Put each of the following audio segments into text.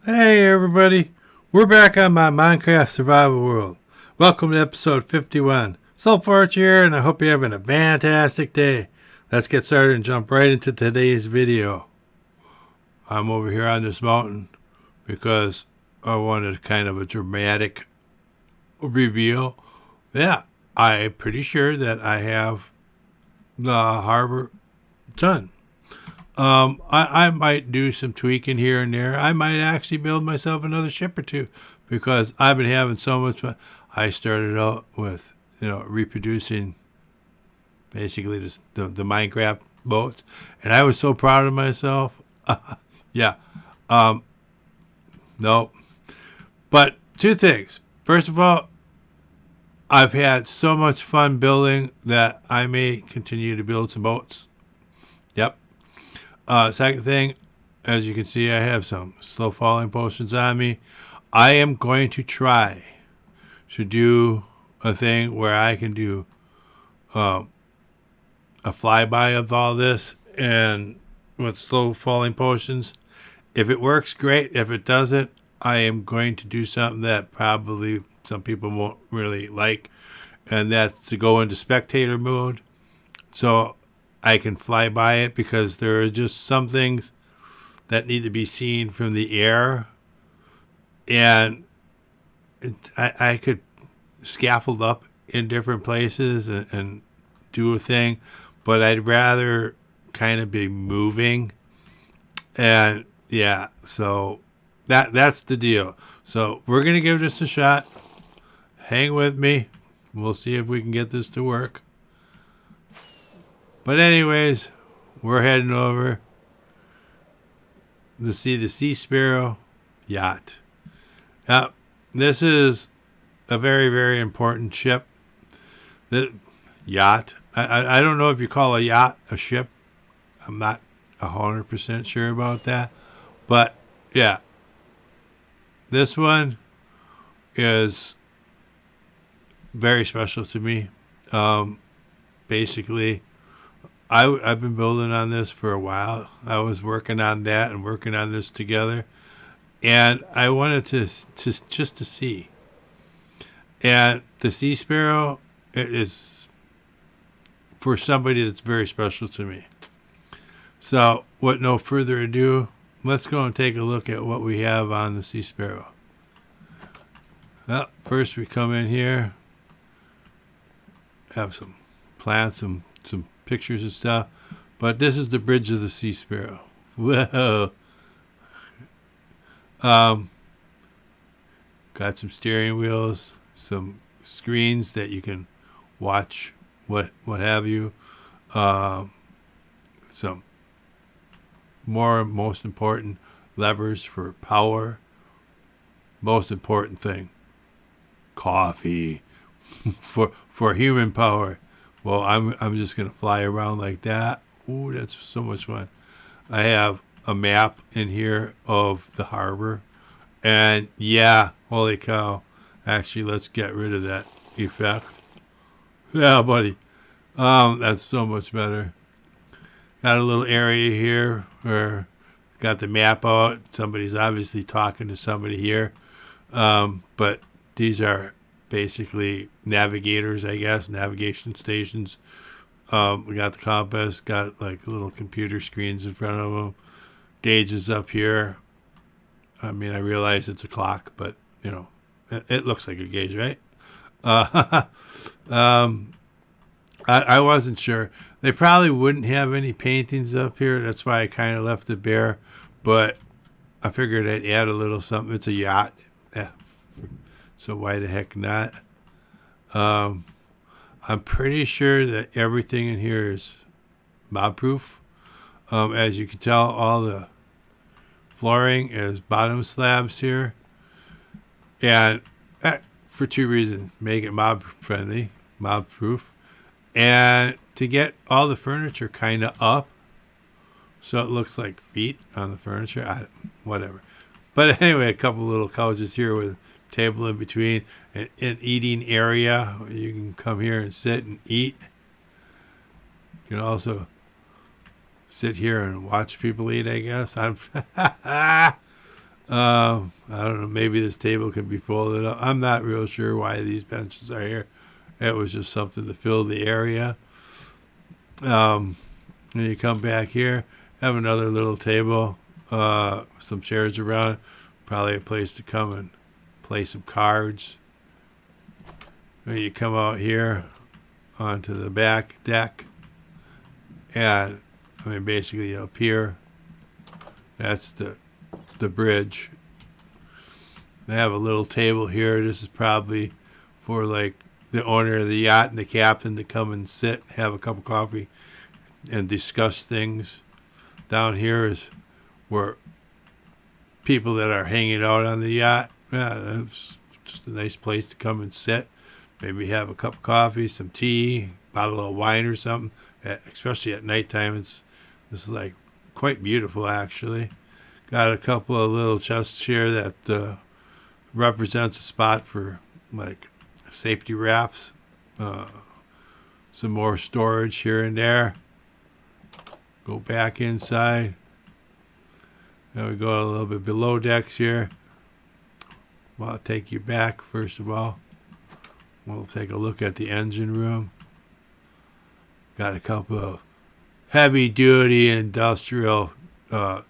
Hey everybody, we're back on my Minecraft survival world. Welcome to episode 51. Soulful here, and I hope you're having a fantastic day. Let's get started and jump right into today's video. I'm over here on this mountain because I wanted kind of a dramatic reveal. Yeah, I'm pretty sure that I have the harbor done. I might do some tweaking here and there. I might actually build myself another ship or two because I've been having so much fun. I started out with, reproducing basically the Minecraft boats, and I was so proud of myself. Yeah. No. But two things. First of all, I've had so much fun building that I may continue to build some boats. Yep. Second thing, as you can see, I have some slow falling potions on me. I am going to try to do a thing where I can do a flyby of all this and with slow falling potions. If it works, great. If it doesn't, I am going to do something that probably some people won't really like, and that's to go into Spectator Mode. So I can fly by it because there are just some things that need to be seen from the air, and I could scaffold up in different places and do a thing, but I'd rather kind of be moving, and yeah, so that's the deal. So we're gonna give this a shot. Hang with me. We'll see if we can get this to work. But anyways, we're heading over to see the Sea Sparrow Yacht. Now, this is a very, very important ship. The yacht. I don't know if you call a yacht a ship. I'm not 100% sure about that. But, yeah. This one is very special to me. Basically, I've been building on this for a while. I was working on that and working on this together, and I wanted to just to see. And the Sea Sparrow is for somebody that's very special to me. So, with no further ado, let's go and take a look at what we have on the Sea Sparrow. Well, first we come in here, have some plants, some pictures and stuff, but this is the bridge of the Sea Sparrow. Whoa. Got some steering wheels, some screens that you can watch what have you. Some most important levers for power. Most important thing, coffee for human power. Well, I'm just gonna fly around like that. Ooh, that's so much fun. I have a map in here of the harbor, and yeah, holy cow! Actually, let's get rid of that effect. Yeah, buddy. That's so much better. Got a little area here where got the map out. Somebody's obviously talking to somebody here, but these are basically navigators, I guess, navigation stations. We got the compass, got like little computer screens in front of them, gauges up here. I mean, I realize it's a clock, but it looks like a gauge, right? I wasn't sure. They probably wouldn't have any paintings up here. That's why I kind of left it bare, but I figured I'd add a little something. It's a yacht. Yeah. So why the heck not? I'm pretty sure that everything in here is mob-proof. As you can tell, all the flooring is bottom slabs here. And for two reasons. Make it mob-friendly, mob-proof. And to get all the furniture kind of up so it looks like feet on the furniture. Whatever. But anyway, a couple little couches here with table in between, an eating area. You can come here and sit and eat. You can also sit here and watch people eat, I guess. I don't know. Maybe this table can be folded up. I'm not real sure why these benches are here. It was just something to fill the area. And you come back here, have another little table, some chairs around, probably a place to come and play some cards. Then you come out here onto the back deck, and I mean basically up here, that's the bridge. They have a little table here. This is probably for like the owner of the yacht and the captain to come and sit, have a cup of coffee, and discuss things. Down here is where people that are hanging out on the yacht, yeah, it's just a nice place to come and sit. Maybe have a cup of coffee, some tea, bottle of wine or something. Especially at nighttime, this is like quite beautiful actually. Got a couple of little chests here that represents a spot for like safety rafts. Some more storage here and there. Go back inside. Now we go a little bit below decks here. Well, I'll take you back first of all. We'll take a look at the engine room. Got a couple of heavy-duty industrial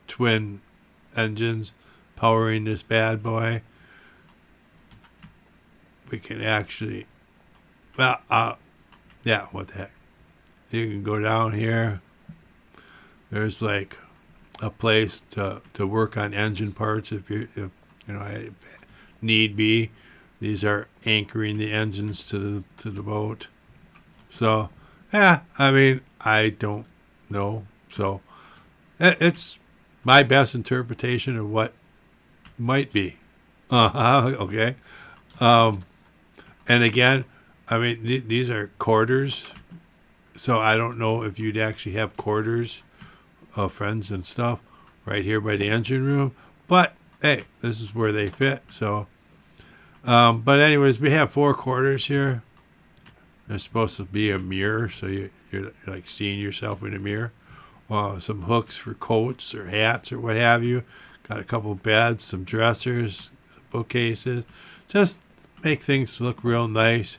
twin engines powering this bad boy. We can actually, well, yeah, what the heck. You can go down here. There's like a place to work on engine parts if need be. These are anchoring the engines to the boat. So, yeah, I mean, I don't know. So, it's my best interpretation of what might be. Okay. And again, I mean, these are quarters. So I don't know if you'd actually have quarters of friends and stuff right here by the engine room. But, hey, this is where they fit. So, but anyways, we have 4 quarters here. There's supposed to be a mirror, so you're like seeing yourself in a mirror. Some hooks for coats or hats or what have you. Got a couple beds, some dressers, some bookcases. Just make things look real nice.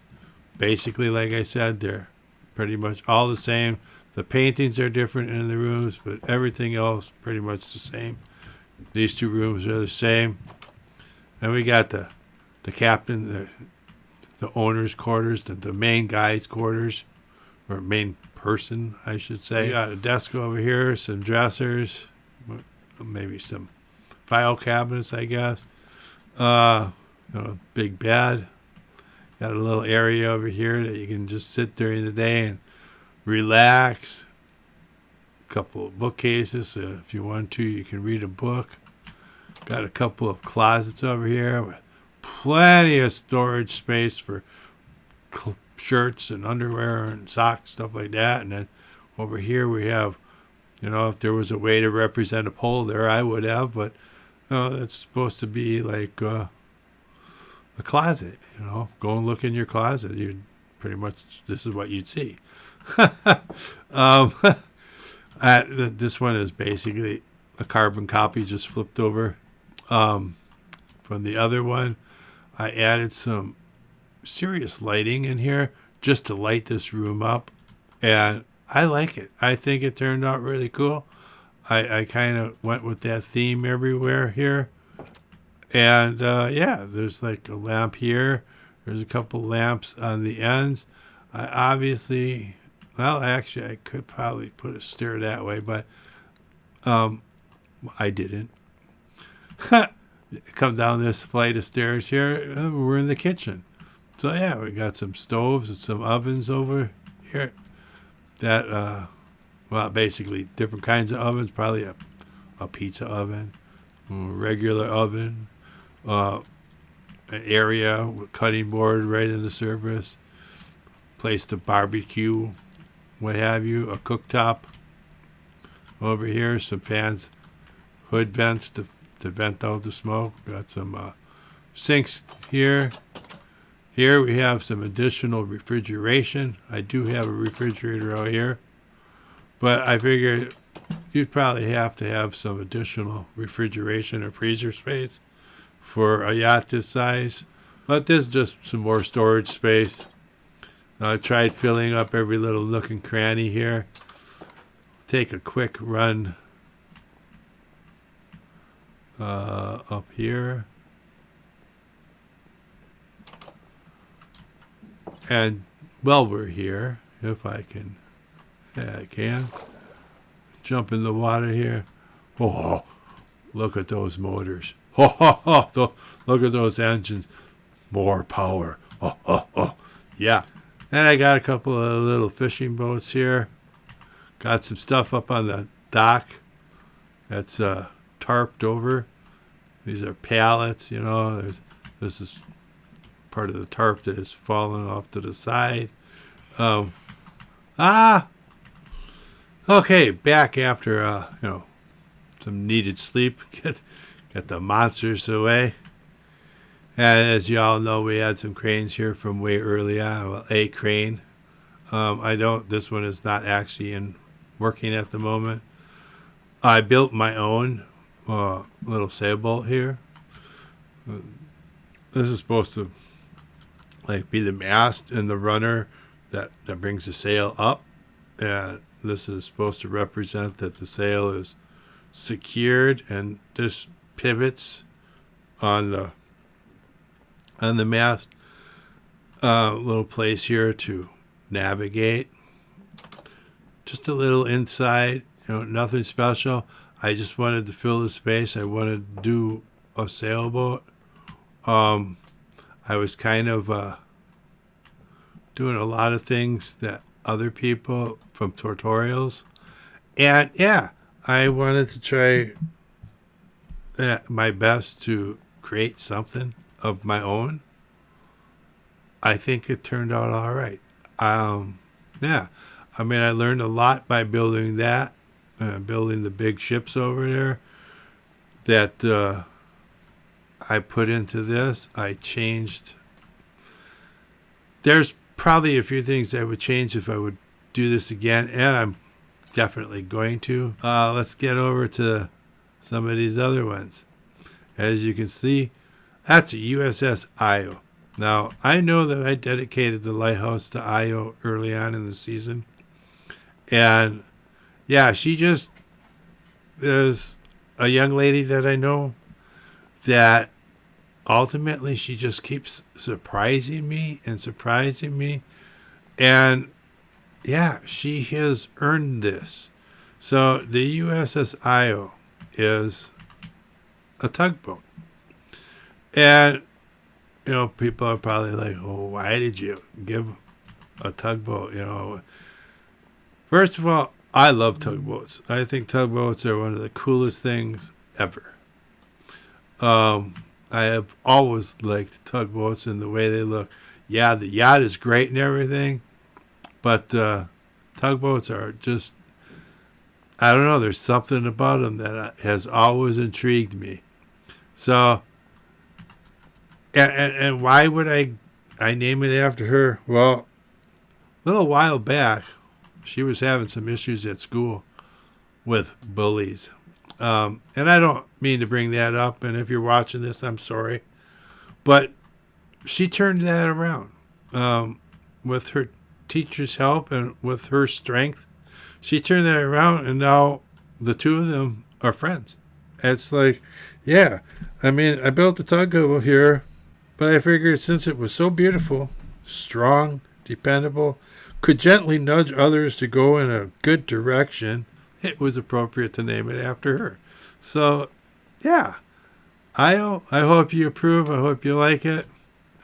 Basically, like I said, they're pretty much all the same. The paintings are different in the rooms, but everything else pretty much the same. These 2 rooms are the same. And we got the captain, the owner's quarters, the main guy's quarters, or main person, I should say. We got a desk over here, some dressers, maybe some file cabinets, I guess. Big bed. Got a little area over here that you can just sit during the day and relax. A couple of bookcases, so if you want to, you can read a book. Got a couple of closets over here with plenty of storage space for shirts and underwear and socks, stuff like that. And then over here we have, if there was a way to represent a pole there, I would have. But it's supposed to be like a closet. Go and look in your closet. You pretty much, this is what you'd see. This one is basically a carbon copy, just flipped over from the other one. I added some serious lighting in here just to light this room up, and I like it. I think it turned out really cool. I kind of went with that theme everywhere here, and yeah, there's like a lamp here. There's a couple lamps on the ends. Actually, I could probably put a stair that way, but I didn't. Come down this flight of stairs here, we're in the kitchen. So yeah, we got some stoves and some ovens over here. That basically different kinds of ovens. Probably a pizza oven, a regular oven, an area with cutting board right in the surface, place to barbecue, what have you. A cooktop over here, some fans, hood vents to vent out the smoke. Got some sinks here. Here we have some additional refrigeration. I do have a refrigerator out here, but I figured, you'd probably have to have some additional refrigeration or freezer space for a yacht this size. But there's just some more storage space. I tried filling up every little nook and cranny here. Take a quick run up here. And while we're here, if I can, yeah, I can, jump in the water here. Oh, look at those motors. Oh, look at those engines. More power. Oh, yeah. And I got a couple of little fishing boats here. Got some stuff up on the dock that's tarped over. These are pallets, you know. This is part of the tarp that is falling off to the side. Okay, back after some needed sleep. Get the monsters away. And as you all know, we had some cranes here from way early on. Well, a crane. This one is not actually working at the moment. I built my own little sailboat here. This is supposed to be the mast and the runner that brings the sail up. And this is supposed to represent that the sail is secured, and this pivots on the mast. Little place here to navigate. Just a little inside, nothing special. I just wanted to fill the space. I wanted to do a sailboat. I was kind of doing a lot of things that other people from tutorials. And yeah, I wanted to try my best to create something of my own. I think it turned out all right. Yeah. I mean, I learned a lot by building that, building the big ships over there that I put into this. I changed. There's probably a few things I would change if I would do this again, and I'm definitely going to. Let's get over to some of these other ones. As you can see, that's a USS Iowa. Now, I know that I dedicated the lighthouse to Io early on in the season. And, yeah, she just is a young lady that I know that ultimately she just keeps surprising me. And, yeah, she has earned this. So the USS Iowa is a tugboat. And, people are probably like, oh, why did you give a tugboat? First of all, I love tugboats. I think tugboats are one of the coolest things ever. I have always liked tugboats and the way they look. Yeah, the yacht is great and everything, but tugboats are just, I don't know, there's something about them that has always intrigued me. So, and why would I name it after her? Well, a little while back, she was having some issues at school with bullies. And I don't mean to bring that up, and if you're watching this, I'm sorry. But she turned that around with her teacher's help and with her strength. She turned that around, and now the two of them are friends. It's like, yeah, I mean, I built the tugboat here, but I figured since it was so beautiful, strong, dependable, could gently nudge others to go in a good direction, it was appropriate to name it after her. So, yeah, I hope you approve. I hope you like it.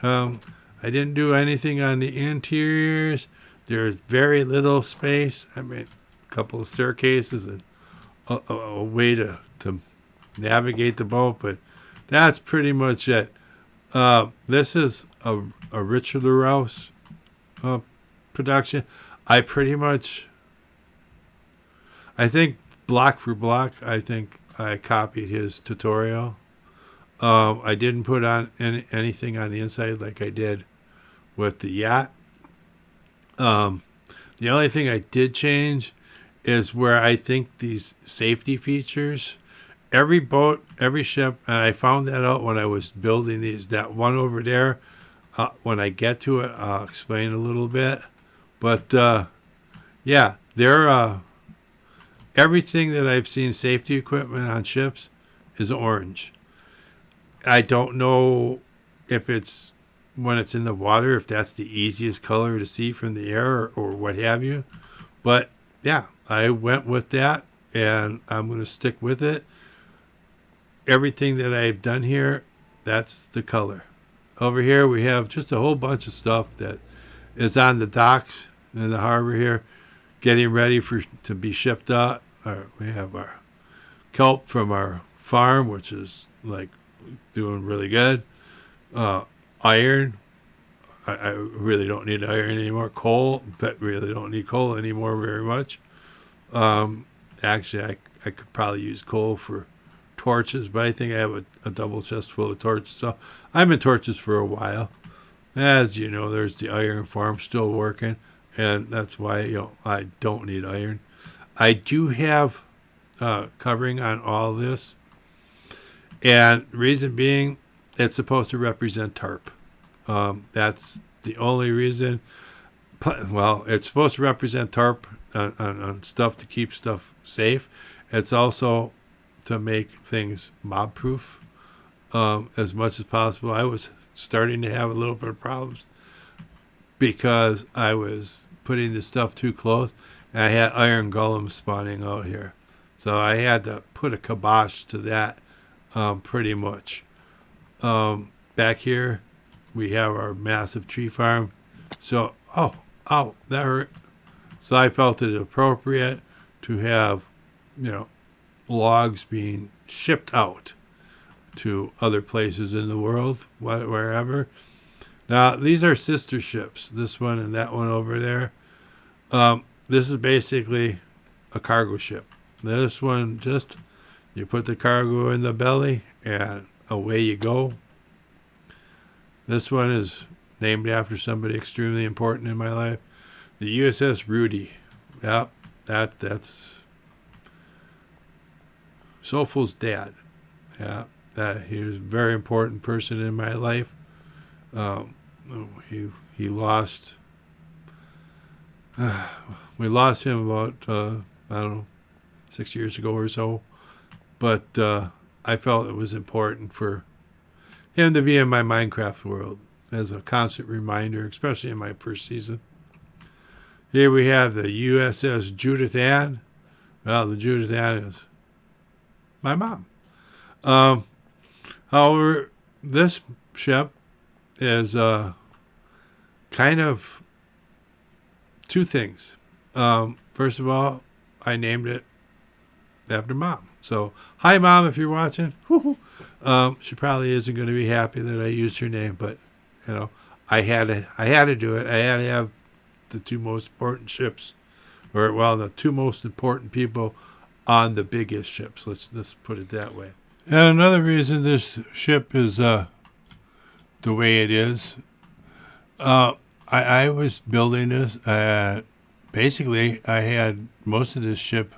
I didn't do anything on the interiors. There's very little space. I mean, a couple of staircases and a way to navigate the boat, but that's pretty much it. This is a Richlarrousse production. I think block for block, I think I copied his tutorial. I didn't put on anything on the inside like I did with the yacht. The only thing I did change is where I think these safety features, every boat, every ship, and I found that out when I was building these. That one over there, when I get to it, I'll explain a little bit. But yeah, they're everything that I've seen safety equipment on ships is orange. I don't know if it's when it's in the water, if that's the easiest color to see from the air or what have you. But yeah, I went with that and I'm going to stick with it. Everything that I've done here, that's the color. Over here, we have just a whole bunch of stuff that is on the docks in the harbor here, getting ready to be shipped out. We have our kelp from our farm, which is like doing really good. Iron, I really don't need iron anymore. Coal, that really don't need coal anymore very much. Actually, I could probably use coal for torches, but I think I have a double chest full of torches. So I'm in torches for a while. As you know, there's the iron farm still working, and that's why I don't need iron. I do have covering on all this, and reason being, it's supposed to represent tarp. That's the only reason. Well, it's supposed to represent tarp on stuff to keep stuff safe. It's also to make things mob-proof as much as possible. I was starting to have a little bit of problems because I was putting this stuff too close, and I had iron golems spawning out here. So I had to put a kibosh to that pretty much. Back here, we have our massive tree farm. So, ow, that hurt. So I felt it appropriate to have, logs being shipped out to other places in the world, wherever. Now, these are sister ships, this one and that one over there. This is basically a cargo ship. This one, just you put the cargo in the belly and away you go. This one is named after somebody extremely important in my life, the USS Rudy. Yep, that's Soulful's dad. Yeah, that he was a very important person in my life. He lost. We lost him about I don't know, 6 years ago or so, but I felt it was important for him to be in my Minecraft world as a constant reminder, especially in my first season. Here we have the USS Judith Ann. Well, the Judith Ann is my mom. However, this ship is kind of two things. First of all, I named it after Mom. So, hi, Mom, if you're watching. She probably isn't going to be happy that I used her name, but I had to do it. I had to have the two most important ships, the two most important people on the biggest ships. Let's put it that way. And another reason this ship is the way it is, I was building this. Basically, I had most of this ship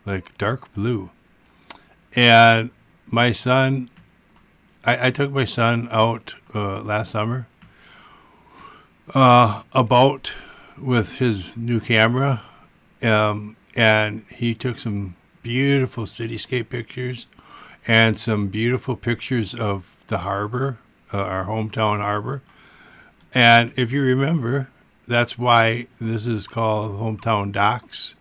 like dark blue, and my son, I took my son out last summer about with his new camera, and he took some beautiful cityscape pictures and some beautiful pictures of the harbor, our hometown harbor. And if you remember, that's why this is called Hometown Docks.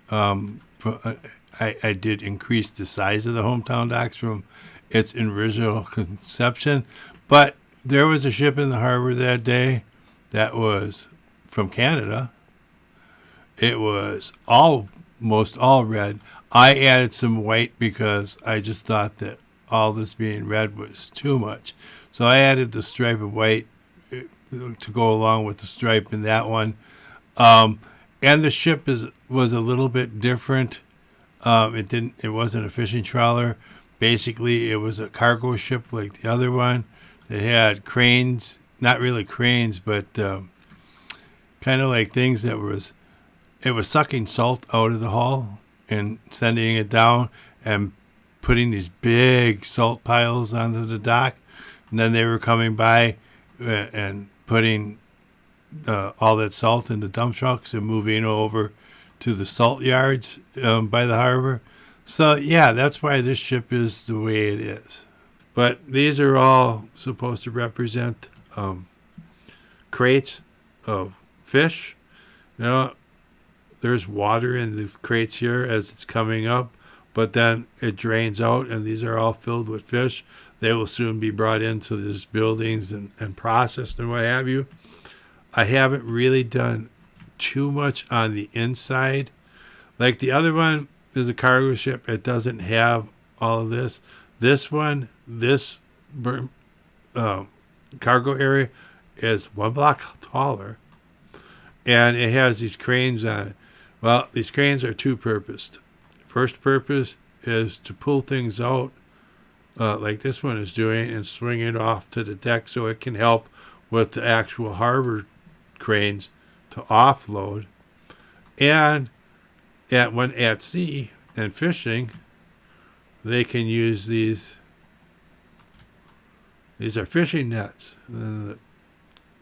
I did increase the size of the Hometown Docks from its original conception, but there was a ship in the harbor that day that was from Canada. It was almost all red. I added some white because I just thought that all this being red was too much. So I added the stripe of white to go along with the stripe in that one. And the ship was a little bit different. It wasn't a fishing trawler. Basically, it was a cargo ship like the other one. It had cranes, not really cranes, but kind of like things that was it was sucking salt out of the hull and sending it down and putting these big salt piles onto the dock. And then they were coming by and putting all that salt in the dump trucks and moving over to the salt yards by the harbor. So, yeah, that's why this ship is the way it is. But these are all supposed to represent crates of fish. You know, there's water in the crates here as it's coming up, but then it drains out, and these are all filled with fish. They will soon be brought into these buildings and processed and what have you. I haven't really done too much on the inside. Like the other one is a cargo ship. It doesn't have all of this. This one, this cargo area is 1 block taller, and it has these cranes on it. Well, these cranes are two-purposed. First purpose is to pull things out like this one is doing and swing it off to the deck so it can help with the actual harbor cranes to offload. And when at sea and fishing, they can use these. These are fishing nets. And then the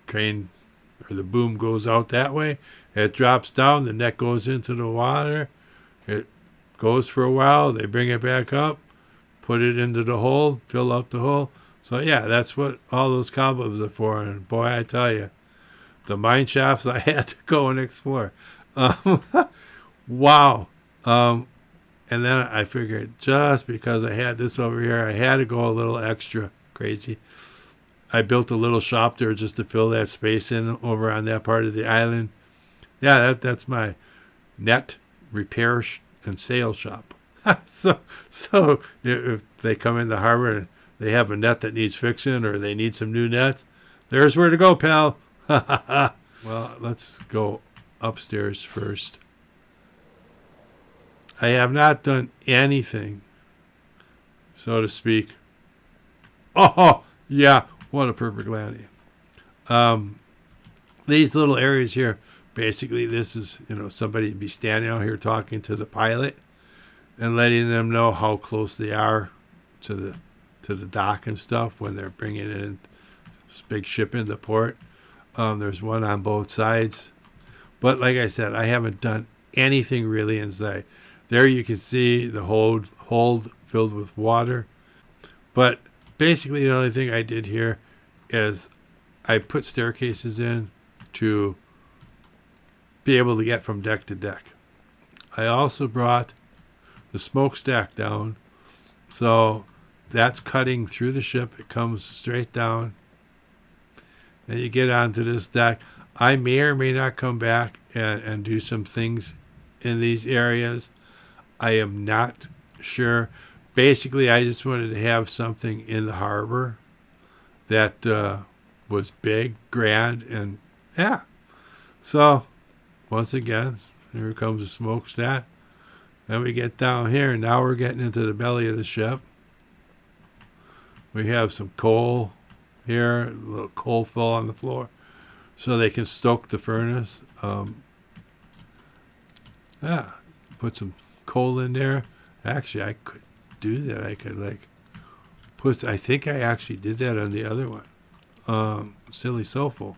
crane or the boom goes out that way. It drops down. The net goes into the water. It goes for a while. They bring it back up, put it into the hole, fill up the hole. So, yeah, that's what all those cobwebs are for. And, boy, I tell you, the mine shafts I had to go and explore. Wow. And then I figured just because I had this over here, I had to go a little extra crazy. I built a little shop there just to fill that space in over on that part of the island. Yeah, that's my net repair and sale shop. So if they come in the harbor and they have a net that needs fixing or they need some new nets, there's where to go, pal. Well, let's go upstairs first. I have not done anything, so to speak. Oh, yeah, what a perfect landing. These little areas here, basically this is, somebody be standing out here talking to the pilot and letting them know how close they are to the dock and stuff when they're bringing in this big ship into port. There's one on both sides. But like I said, I haven't done anything really inside. There you can see the hold filled with water. But basically the only thing I did here is I put staircases in to be able to get from deck to deck. I also brought the smokestack down. So that's cutting through the ship. It comes straight down. Then you get onto this deck. I may or may not come back and do some things in these areas. I am not sure. Basically, I just wanted to have something in the harbor that was big, grand, and yeah. So, once again, here comes the smokestack. Then we get down here, and now we're getting into the belly of the ship. We have some coal here, a little coal fill on the floor, so they can stoke the furnace. Yeah, put some coal in there. Actually, I could do that. I could I think I actually did that on the other one. Silly Soulful.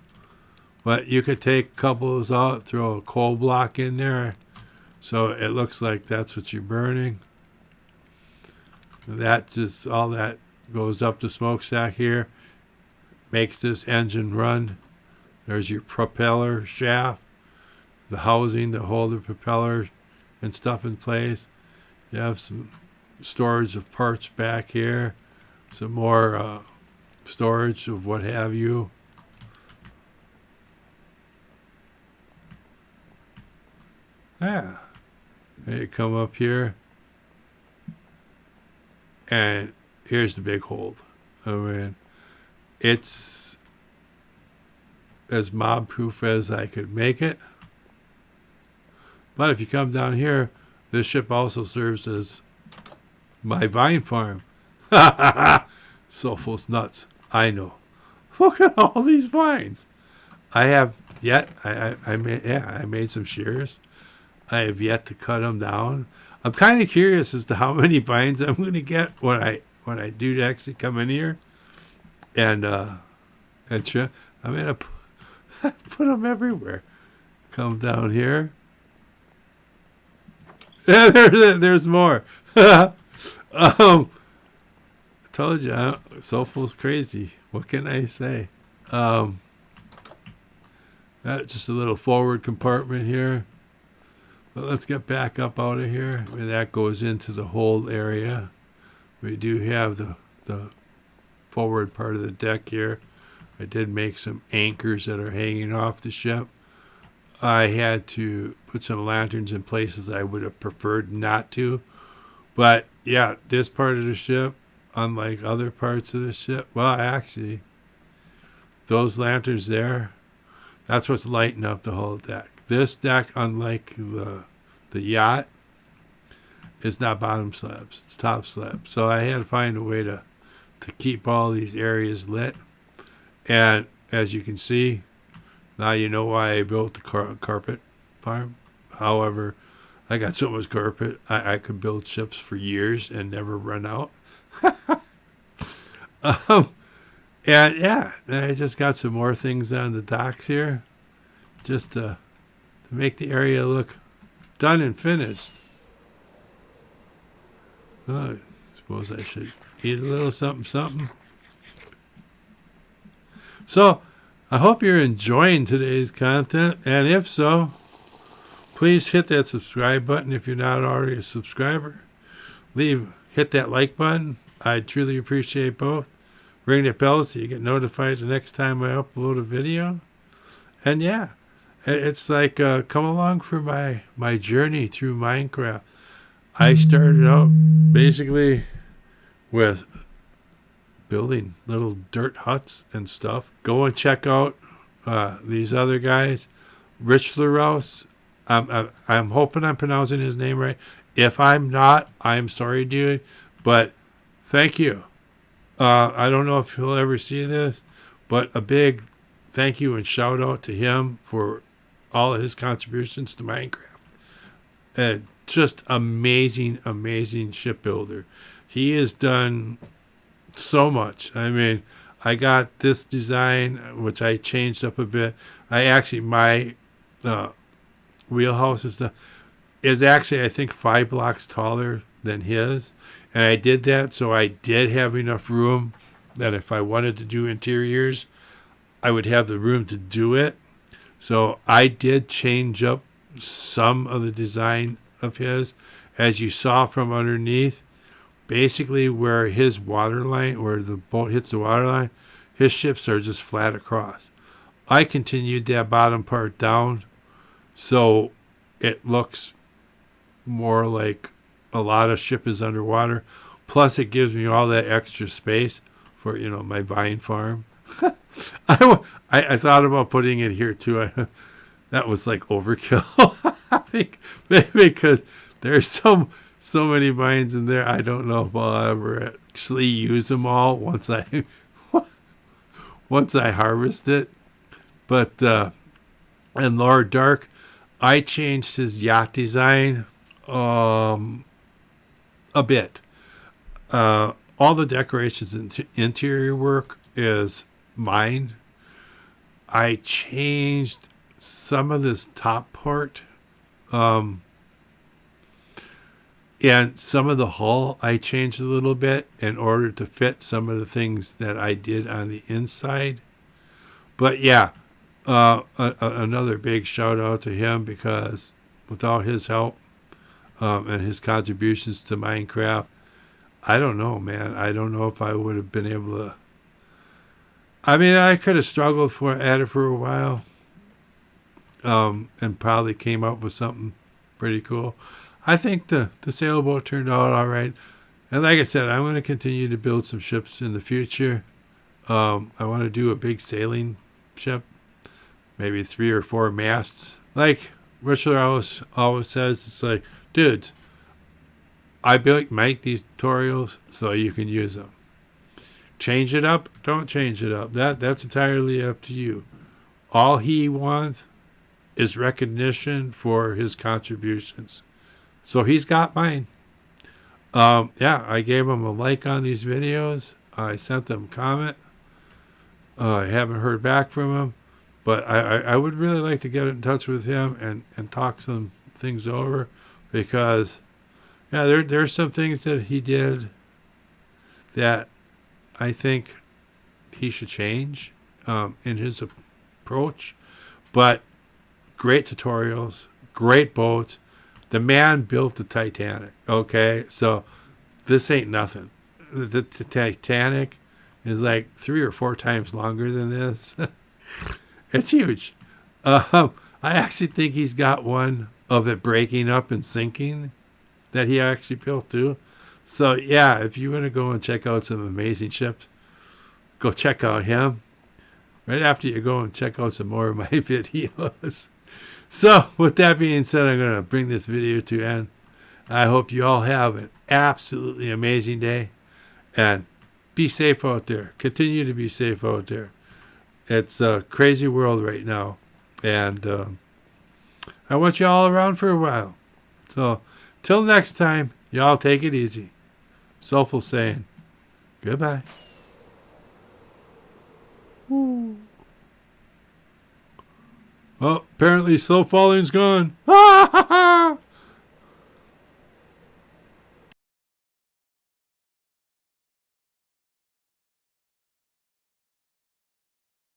But you could take a couple of those out, throw a coal block in there, so it looks like that's what you're burning. All that goes up the smokestack here, makes this engine run. There's your propeller shaft, the housing to hold the propeller and stuff in place. You have some storage of parts back here, some more storage of what have you. Yeah. And you come up here, and here's the big hold. I mean, it's as mob-proof as I could make it. But if you come down here, this ship also serves as my vine farm. Soulful's nuts. I know. Look at all these vines. I have I made some shears. I have yet to cut them down. I'm kind of curious as to how many vines I'm going to get when I do actually come in here and trim. I'm going to put them everywhere. Come down here. There's more. Told you, Soulful's crazy. What can I say? Just a little forward compartment here. But let's get back up out of here. And that goes into the hold area. We do have the forward part of the deck here. I did make some anchors that are hanging off the ship. I had to put some lanterns in places I would have preferred not to. But yeah, this part of the ship, unlike other parts of the ship, well, actually, those lanterns there, that's what's lighting up the whole deck. This deck, unlike the yacht, is not bottom slabs. It's top slabs. So I had to find a way to keep all these areas lit. And as you can see, now you know why I built the carpet farm. However, I got so much carpet, I could build ships for years and never run out. And yeah, I just got some more things on the docks here, just to make the area look done and finished. I suppose I should eat a little something. So, I hope you're enjoying today's content, and if so, please hit that subscribe button if you're not already a subscriber. Hit that like button. I truly appreciate both. Ring the bell so you get notified the next time I upload a video. And yeah, it's like come along for my journey through Minecraft. I started out basically with building little dirt huts and stuff. Go and check out these other guys. Richlarrousse. I'm hoping I'm pronouncing his name right. If I'm not, I'm sorry, dude. But thank you. I don't know if he'll ever see this, but a big thank you and shout out to him for all of his contributions to Minecraft. Just amazing shipbuilder. He has done so much. I mean, I got this design, which I changed up a bit. My wheelhouse is actually, I think, 5 blocks taller than his. And I did that so I did have enough room that if I wanted to do interiors, I would have the room to do it. So I did change up some of the design of his. As you saw from underneath, basically where his waterline, where the boat hits the waterline, his ships are just flat across. I continued that bottom part down so it looks more like a lot of ship is underwater. Plus it gives me all that extra space for, my vine farm. I thought about putting it here too. That was like overkill. I think because there's so many vines in there. I don't know if I'll ever actually use them all once I harvest it. But and Lord Dark, I changed his yacht design a bit. All the decorations and interior work is mine. I changed some of this top part. And some of the hull I changed a little bit in order to fit some of the things that I did on the inside. But yeah, another big shout out to him, because without his help and his contributions to Minecraft, I don't know, man. I don't know if I would have been able to. I mean, I could have struggled at it for a while, and probably came up with something pretty cool. I think the sailboat turned out all right. And like I said, I'm going to continue to build some ships in the future. I want to do a big sailing ship, maybe 3 or 4 masts. Like Richlarrousse always says, it's like, dudes, I make these tutorials so you can use them. Change it up, don't change it up. That's entirely up to you. All he wants is recognition for his contributions. So he's got mine. Yeah, I gave him a like on these videos. I sent them a comment. I haven't heard back from him, but I would really like to get in touch with him and talk some things over, because yeah, there's some things that he did that I think he should change in his approach. But great tutorials, great boats. The man built the Titanic. Okay, so this ain't nothing. The Titanic is like 3 or 4 times longer than this. It's huge. I actually think he's got one of it breaking up and sinking that he actually built too. So yeah, if you want to go and check out some amazing ships, go check out him. Right after you go and check out some more of my videos. So with that being said, I'm going to bring this video to an end. I hope you all have an absolutely amazing day. And be safe out there. Continue to be safe out there. It's a crazy world right now. And I want you all around for a while. So till next time, y'all take it easy. Soulful saying goodbye. Ooh. Well, apparently slow falling's gone.